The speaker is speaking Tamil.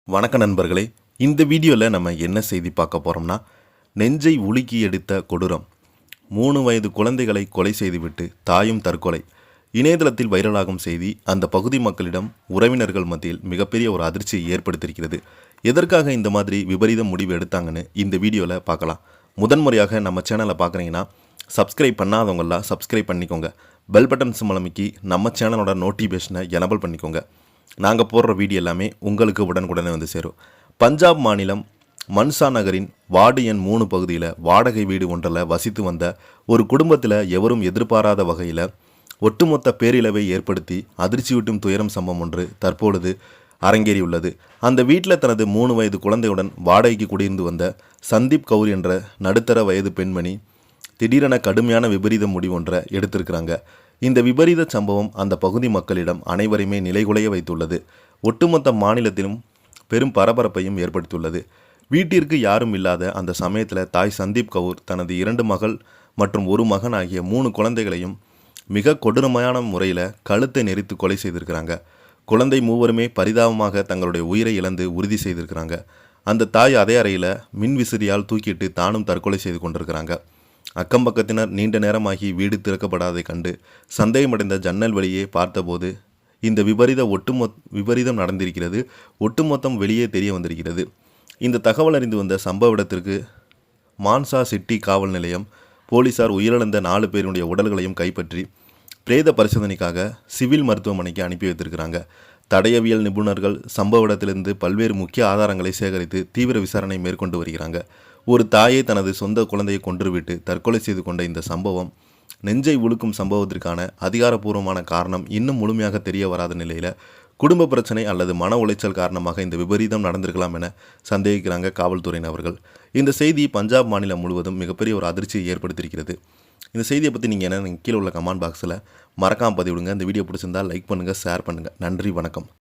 வணக்க நண்பர்களே, இந்த வீடியோவில் நம்ம என்ன செய்தி பார்க்க போகிறோம்னா, நெஞ்சை உலுக்கி எடுத்த கொடூரம். 3 வயது குழந்தைகளை கொலை செய்துவிட்டு தாயும் தற்கொலை. இணையதளத்தில் வைரலாகும் செய்தி அந்த பகுதி மக்களிடம் உறவினர்கள் மத்தியில் மிகப்பெரிய ஒரு அதிர்ச்சியை ஏற்படுத்தியிருக்கிறது. எதற்காக இந்த மாதிரி விபரீத முடிவு எடுத்தாங்கன்னு இந்த வீடியோவில் பார்க்கலாம். முதன்முறையாக நம்ம சேனலை பார்க்குறீங்கன்னா சப்ஸ்கிரைப் பண்ணாதவங்களாம் சப்ஸ்கிரைப் பண்ணிக்கோங்க. பெல் பட்டன் சிம்பல் அமைக்கி நம்ம சேனலோட நோட்டிஃபிகேஷனை எனபிள் பண்ணிக்கோங்க. நாங்கள் போடுற வீடியோ எல்லாமே உங்களுக்கு உடனுக்குடனே வந்து சேரும். பஞ்சாப் மாநிலம் மன்சா நகரின் வார்டு எண் 3 பகுதியில் வாடகை வீடு ஒன்றில் வசித்து வந்த ஒரு குடும்பத்தில் எவரும் எதிர்பாராத வகையில் ஒட்டுமொத்த பேரிழவை ஏற்படுத்தி அதிர்ச்சியூட்டும் துயரம் சம்பவம் ஒன்று தற்பொழுது அரங்கேறியுள்ளது. அந்த வீட்டில் தனது 3 வயது குழந்தையுடன் வாடகைக்கு குடியிருந்து வந்த சந்தீப் கவுர் என்ற நடுத்தர வயது பெண்மணி திடீரென கடுமையான விபரீத முடிவொன்றை எடுத்திருக்கிறாங்க. இந்த விபரீத சம்பவம் அந்த பகுதி மக்களிடம் அனைவரையுமே நிலைகுலைய வைத்துள்ளது. ஒட்டுமொத்த மாநிலத்திலும் பெரும் பரபரப்பையும் ஏற்படுத்தியுள்ளது. வீட்டிற்கு யாரும் இல்லாத அந்த சமயத்தில் தாய் சந்தீப் கவுர் தனது 2 மகள் மற்றும் ஒரு மகன் ஆகிய 3 குழந்தைகளையும் மிக கொடூரமான முறையில் கழுத்தை நெரித்து கொலை செய்திருக்கிறாங்க. குழந்தை மூவருமே பரிதாபமாக தங்களுடைய உயிரை இழந்து உறுதி செய்திருக்கிறாங்க. அந்த தாய் அதே அறையில் மின் விசிறியால் தூக்கிட்டு தானும் தற்கொலை செய்து கொண்டிருக்கிறாங்க. அக்கம்பக்கத்தினர் நீண்ட நேரமாகி வீடு திறக்கப்படாதை கண்டு சந்தேகமடைந்த ஜன்னல் வழியே பார்த்தபோது இந்த விபரீதம் நடந்திருக்கிறது. ஒட்டுமொத்தம் வெளியே தெரிய வந்திருக்கிறது. இந்த தகவல் அறிந்து வந்த சம்பவ இடத்திற்கு மான்சா சிட்டி காவல் நிலையம் போலீசார் உயிரிழந்த 4 பேருடைய உடல்களையும் கைப்பற்றி பிரேத பரிசோதனைக்காக சிவில் மருத்துவமனைக்கு அனுப்பி வைத்திருக்கிறாங்க. தடயவியல் நிபுணர்கள் சம்பவ இடத்திலிருந்து பல்வேறு முக்கிய ஆதாரங்களை சேகரித்து தீவிர விசாரணை மேற்கொண்டு வருகிறாங்க. ஒரு தாயை தனது சொந்த குழந்தையை கொன்றுவிட்டு தற்கொலை செய்து கொண்ட இந்த சம்பவம் நெஞ்சை உலுக்கும் சம்பவத்திற்கான அதிகாரப்பூர்வமான காரணம் இன்னும் முழுமையாக தெரிய வராத நிலையில் குடும்ப பிரச்சனை அல்லது மன உளைச்சல் காரணமாக இந்த விபரீதம் நடந்திருக்கலாம் என சந்தேகிக்கிறாங்க காவல்துறையினர்கள். இந்த செய்தி பஞ்சாப் மாநிலம் முழுவதும் மிகப்பெரிய ஒரு அதிர்ச்சியை ஏற்படுத்தியிருக்கிறது. இந்த செய்தியை பற்றி நீங்கள் என்ன கீழே உள்ள கமெண்ட் பாக்ஸில் மறக்காமல் பதிவிடுங்க. இந்த வீடியோ பிடிச்சிருந்தால் லைக் பண்ணுங்கள், ஷேர் பண்ணுங்கள். நன்றி, வணக்கம்.